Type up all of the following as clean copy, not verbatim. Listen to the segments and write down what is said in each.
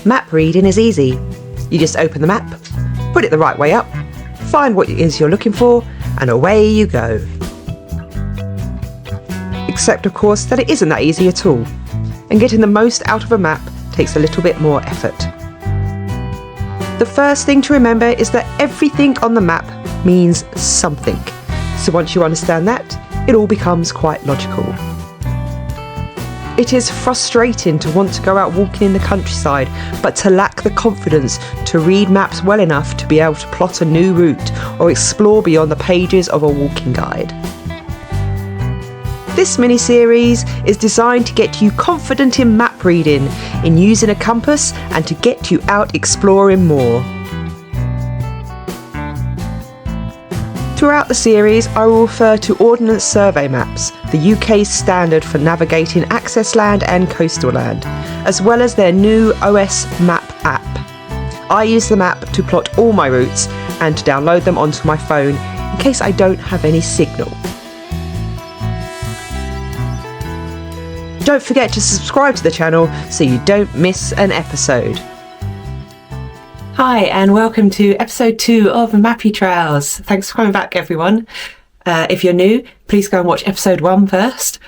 Map reading is easy. You just open the map, put it the right way up, find what it is you're looking for, and away you go. Except of course that it isn't that easy at all, and getting the most out of a map takes a little bit more effort. The first thing to remember is that everything on the map means something, so once you understand that, it all becomes quite logical. It is frustrating to want to go out walking in the countryside, but to lack the confidence to read maps well enough to be able to plot a new route or explore beyond the pages of a walking guide. This mini-series is designed to get you confident in map reading, in using a compass, and to get you out exploring more. Throughout the series, I will refer to Ordnance Survey maps, the UK's standard for navigating access land and coastal land, as well as their new OS Map app. I use the map to plot all my routes and to download them onto my phone in case I don't have any signal. Don't forget to subscribe to the channel so you don't miss an episode. Hi and welcome to episode 2 of Mappy Trails. Thanks for coming back, everyone. If you're new, please go and watch episode 1 first.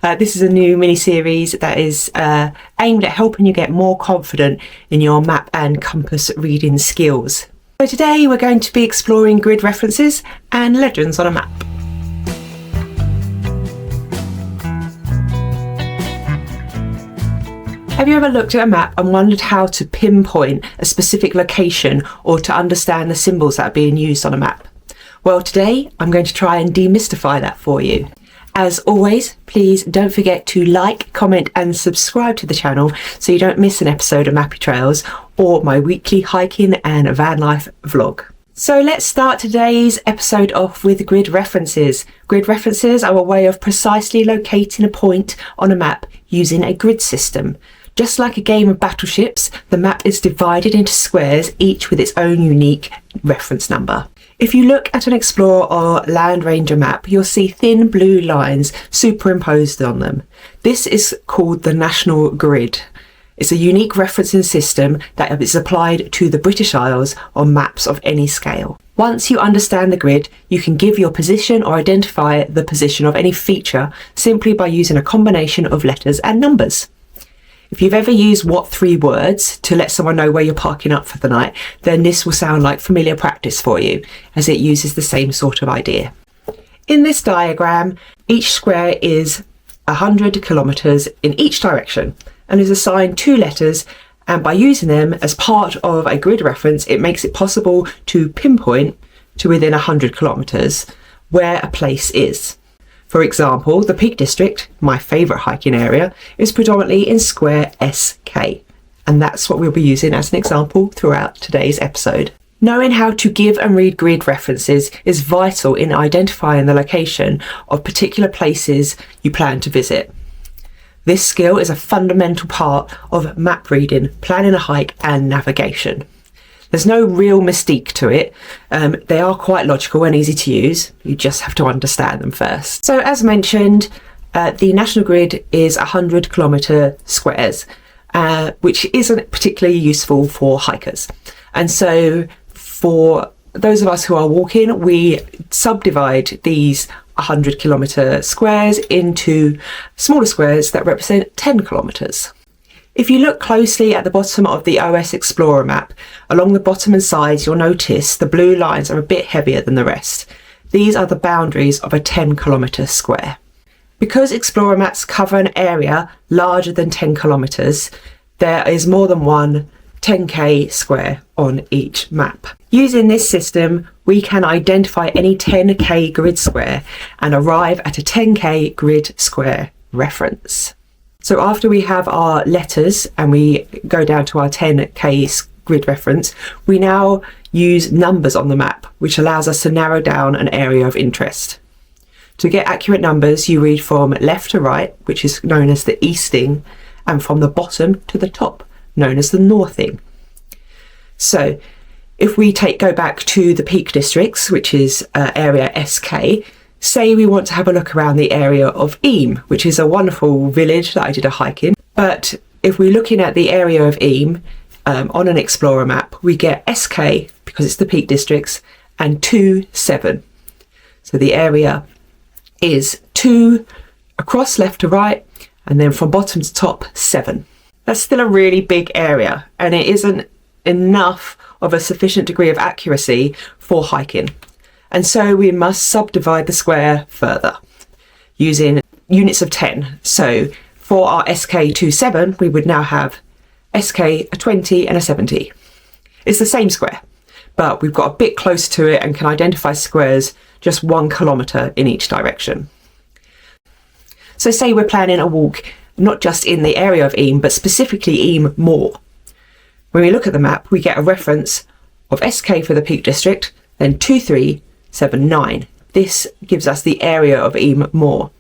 This is a new mini-series that is aimed at helping you get more confident in your map and compass reading skills. So today we're going to be exploring grid references and legends on a map. Have you ever looked at a map and wondered how to pinpoint a specific location or to understand the symbols that are being used on a map? Well, today I'm going to try and demystify that for you. As always, please don't forget to like, comment and subscribe to the channel so you don't miss an episode of Mappy Trails or my weekly hiking and van life vlog. So let's start today's episode off with grid references. Grid references are a way of precisely locating a point on a map using a grid system. Just like a game of Battleships, the map is divided into squares, each with its own unique reference number. If you look at an Explorer or Land Ranger map, you'll see thin blue lines superimposed on them. This is called the National Grid. It's a unique referencing system that is applied to the British Isles on maps of any scale. Once you understand the grid, you can give your position or identify the position of any feature simply by using a combination of letters and numbers. If you've ever used what 3 words to let someone know where you're parking up for the night, then this will sound like familiar practice for you, as it uses the same sort of idea. In this diagram, each square is 100 kilometres in each direction and is assigned 2 letters, and by using them as part of a grid reference, it makes it possible to pinpoint to within 100 kilometres where a place is. For example, the Peak District, my favourite hiking area, is predominantly in square SK, and that's what we'll be using as an example throughout today's episode. Knowing how to give and read grid references is vital in identifying the location of particular places you plan to visit. This skill is a fundamental part of map reading, planning a hike and navigation. There's no real mystique to it. They are quite logical and easy to use. You just have to understand them first. So as mentioned, the National Grid is 100 kilometre squares, which isn't particularly useful for hikers. And so for those of us who are walking, we subdivide these 100 kilometre squares into smaller squares that represent 10 kilometres. If you look closely at the bottom of the OS Explorer map, along the bottom and sides you'll notice the blue lines are a bit heavier than the rest. These are the boundaries of a 10 kilometre square. Because Explorer maps cover an area larger than 10 kilometres, there is more than one 10k square on each map. Using this system, we can identify any 10k grid square and arrive at a 10k grid square reference. So after we have our letters and we go down to our 10k grid reference, we now use numbers on the map, which allows us to narrow down an area of interest. To get accurate numbers, you read from left to right, which is known as the easting, and from the bottom to the top, known as the northing. So if we go back to the Peak Districts, which is area SK, say we want to have a look around the area of Eam, which is a wonderful village that I did a hike in, but if we're looking at the area of Eyam on an Explorer map, we get SK, because it's the Peak Districts, and 2, 7. So the area is 2 across left to right, and then from bottom to top, 7. That's still a really big area, and it isn't enough of a sufficient degree of accuracy for hiking. And so we must subdivide the square further using units of 10. So for our SK27, we would now have SK, a 20 and a 70. It's the same square, but we've got a bit closer to it and can identify squares just 1 kilometre in each direction. So say we're planning a walk not just in the area of Eyam, but specifically Eyam Moor. When we look at the map, we get a reference of SK for the Peak District, then 2379. This gives us the area of Eyam Moor.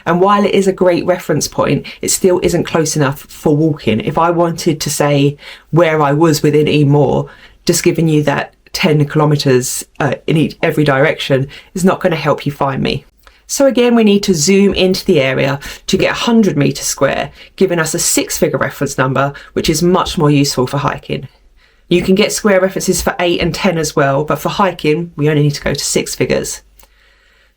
And while it is a great reference point, it still isn't close enough for walking. If I wanted to say where I was within Eyam Moor, just giving you that 10 kilometres in every direction is not going to help you find me. So again, we need to zoom into the area to get 100 metres square, giving us a 6-figure reference number, which is much more useful for hiking. You can get square references for 8 and 10 as well, but for hiking, we only need to go to 6 figures.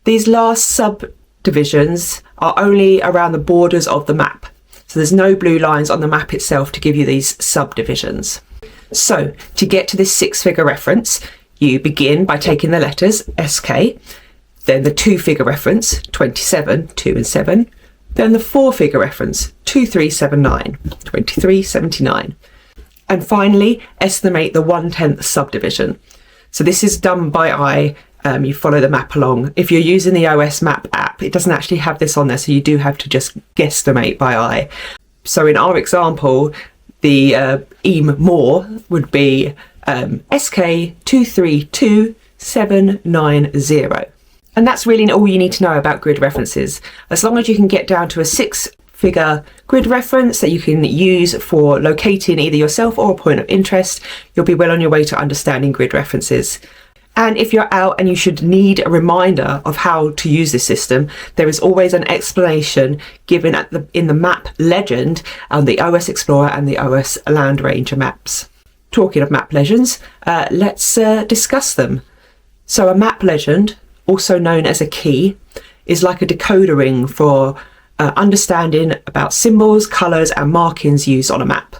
These last subdivisions are only around the borders of the map. So there's no blue lines on the map itself to give you these subdivisions. So to get to this 6-figure reference, you begin by taking the letters SK, then the 2-figure reference, 27, 2 and 7, then the 4-figure reference, 2379, 2379. And finally, estimate the 1/10 subdivision. So this is done by eye. You follow the map along. If you're using the OS map app, it doesn't actually have this on there, so you do have to just guesstimate by eye. So in our example, the Eyam Moor would be SK 232790. And that's really all you need to know about grid references. As long as you can get down to a 6-figure grid reference that you can use for locating either yourself or a point of interest, you'll be well on your way to understanding grid references. And if you're out and you should need a reminder of how to use this system, there is always an explanation given in the map legend on the OS Explorer and the OS Land Ranger maps. Talking of map legends, let's discuss them. So a map legend, also known as a key, is like a decoder ring for understanding about symbols, colours and markings used on a map.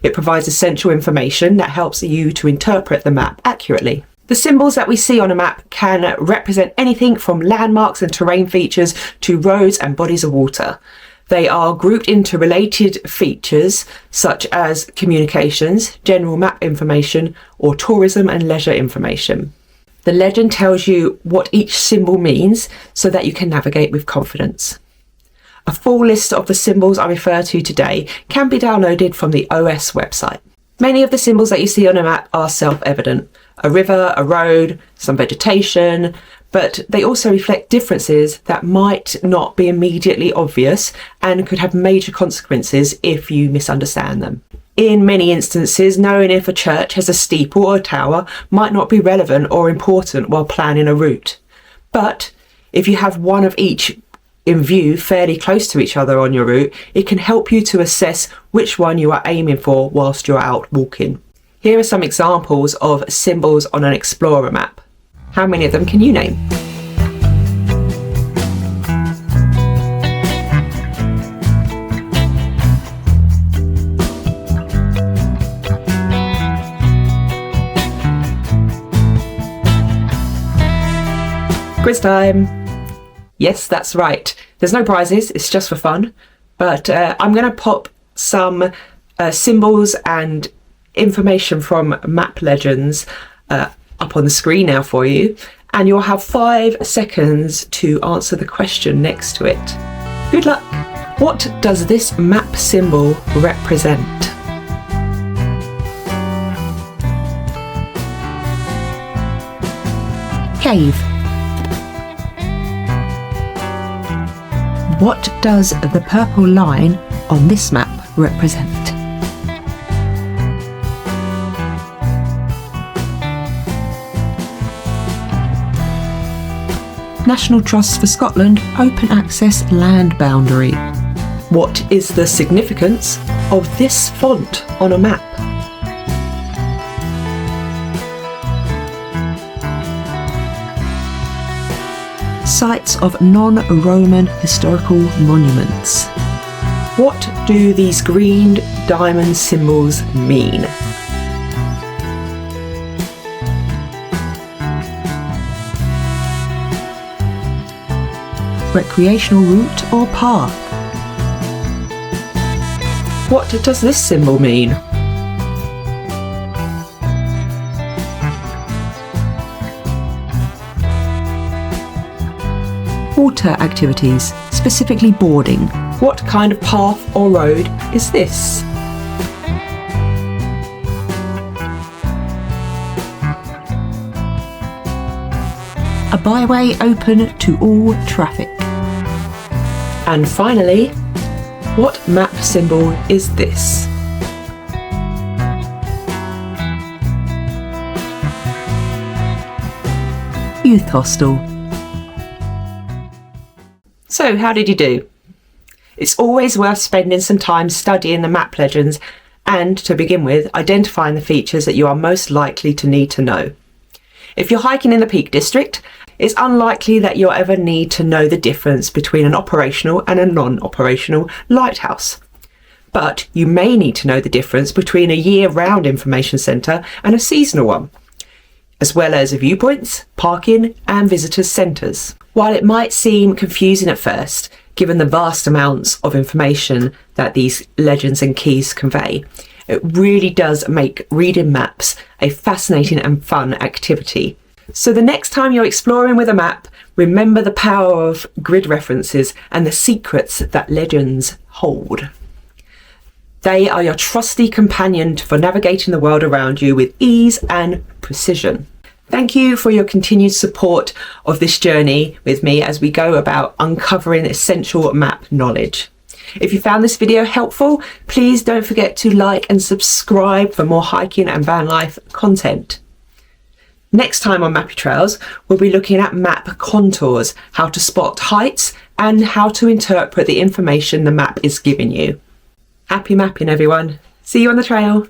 It provides essential information that helps you to interpret the map accurately. The symbols that we see on a map can represent anything from landmarks and terrain features to roads and bodies of water. They are grouped into related features such as communications, general map information, or tourism and leisure information. The legend tells you what each symbol means so that you can navigate with confidence. A full list of the symbols I refer to today can be downloaded from the OS website. Many of the symbols that you see on a map are self-evident. A river, a road, some vegetation, but they also reflect differences that might not be immediately obvious and could have major consequences if you misunderstand them. In many instances, knowing if a church has a steeple or a tower might not be relevant or important while planning a route. But if you have one of each in view fairly close to each other on your route, it can help you to assess which one you are aiming for whilst you're out walking. Here are some examples of symbols on an Explorer map. How many of them can you name? Quiz time! Yes, that's right. There's no prizes, it's just for fun. But I'm going to pop some symbols and information from map legends up on the screen now for you. And you'll have 5 seconds to answer the question next to it. Good luck! What does this map symbol represent? Cave. What does the purple line on this map represent? National Trust for Scotland Open Access Land Boundary. What is the significance of this font on a map? Sites of non-Roman historical monuments. What do these green diamond symbols mean? Recreational route or path? What does this symbol mean? Water activities, specifically boarding. What kind of path or road is this? A byway open to all traffic. And finally, what map symbol is this? Youth hostel. So, how did you do? It's always worth spending some time studying the map legends and, to begin with, identifying the features that you are most likely to need to know. If you're hiking in the Peak District, it's unlikely that you'll ever need to know the difference between an operational and a non-operational lighthouse. But you may need to know the difference between a year-round information centre and a seasonal one, as well as viewpoints, parking and visitors centres. While it might seem confusing at first, given the vast amounts of information that these legends and keys convey, it really does make reading maps a fascinating and fun activity. So the next time you're exploring with a map, remember the power of grid references and the secrets that legends hold. They are your trusty companion for navigating the world around you with ease and precision. Thank you for your continued support of this journey with me as we go about uncovering essential map knowledge. If you found this video helpful, please don't forget to like and subscribe for more hiking and van life content. Next time on Mappy Trails, we'll be looking at map contours, how to spot heights, and how to interpret the information the map is giving you. Happy mapping, everyone. See you on the trail.